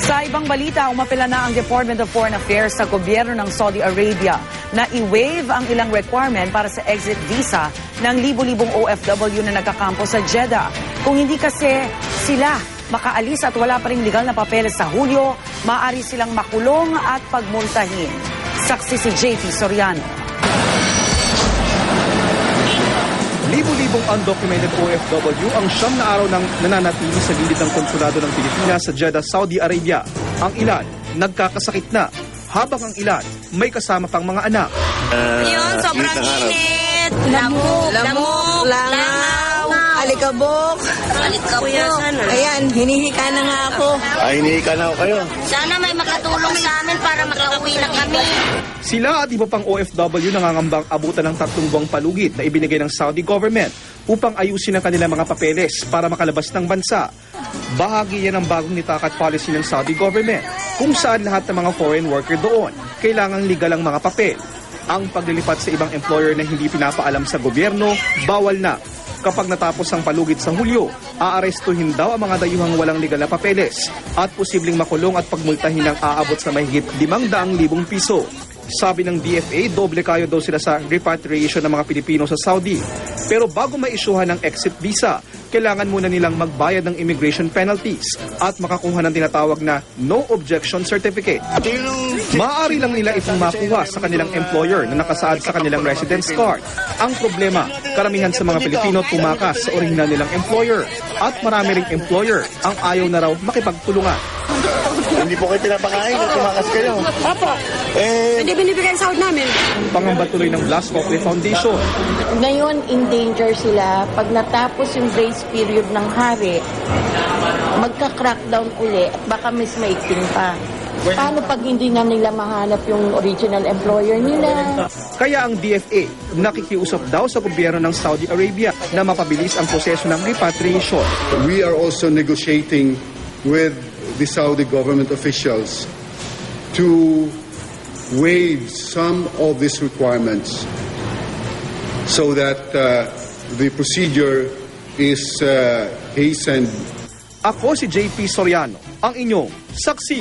Sa ibang balita, umapela na ang Department of Foreign Affairs sa gobyerno ng Saudi Arabia na i-waive ang ilang requirement para sa exit visa ng libo-libong OFW na nagkakampo sa Jeddah. Kung hindi kasi sila makaalis at wala pa ring legal na papeles sa Hulyo, maaari silang makulong at pagmultahin. Saksi si JP Soriano. Libo-libong undocumented OFW ang siyam na araw nang nananatili sa gilid ng konsulado ng Pilipinas sa Jeddah, Saudi Arabia. Ang ilan, nagkakasakit na, habang ang ilan, may kasama pang mga anak. Yun, sobrang init. Lamok, langaw, alikabok. Ayan, hinihika na nga ako. Ay, hinihika na ako kayo. Sana may makatulong sa amin para makauwi na kami. Sila at iba pang OFW nangangambang abutan ng 3 buwang palugit na ibinigay ng Saudi government upang ayusin ang kanilang mga papeles para makalabas ng bansa. Bahagi yan ng bagong nitakat policy ng Saudi government kung saan lahat ng mga foreign worker doon kailangang legal ang mga papel. Ang paglilipat sa ibang employer na hindi pinapaalam sa gobyerno, bawal na. Kapag natapos ang palugit sa Hulyo, aarestuhin daw ang mga dayuhang walang legal na papeles at posibleng makulong at pagmultahin ng aabot sa mahigit 500,000 piso. Sabi ng DFA, doble kayo daw sila sa repatriation ng mga Pilipino sa Saudi. Pero bago maisyuhan ng exit visa, kailangan muna nilang magbayad ng immigration penalties at makakuha ng tinatawag na no objection certificate. Maaari lang nila itong makuha sa kanilang employer na nakasaad sa kanilang residence card. Ang problema, karamihan sa mga Pilipino tumakas sa orihinal nilang employer at marami ring employer ang ayaw na raw makipagtulungan. Hindi po kayo pinapakain, tumakas kayo. Opo. Hindi binibigay ang sahod namin. Pangamba tuloy ng Blas Copley Foundation. Ngayon, in danger sila. Pag natapos yung grace period ng hari, magka-crackdown uli at baka mas maigting pa. Paano pag hindi na nila mahanap yung original employer nila? Kaya ang DFA nakikiusap daw sa gobyerno ng Saudi Arabia na mapabilis ang proseso ng repatriation. We are also negotiating with the Saudi government officials to waive some of these requirements so that the procedure is hastened. Ako si JP Soriano, ang inyong saksi.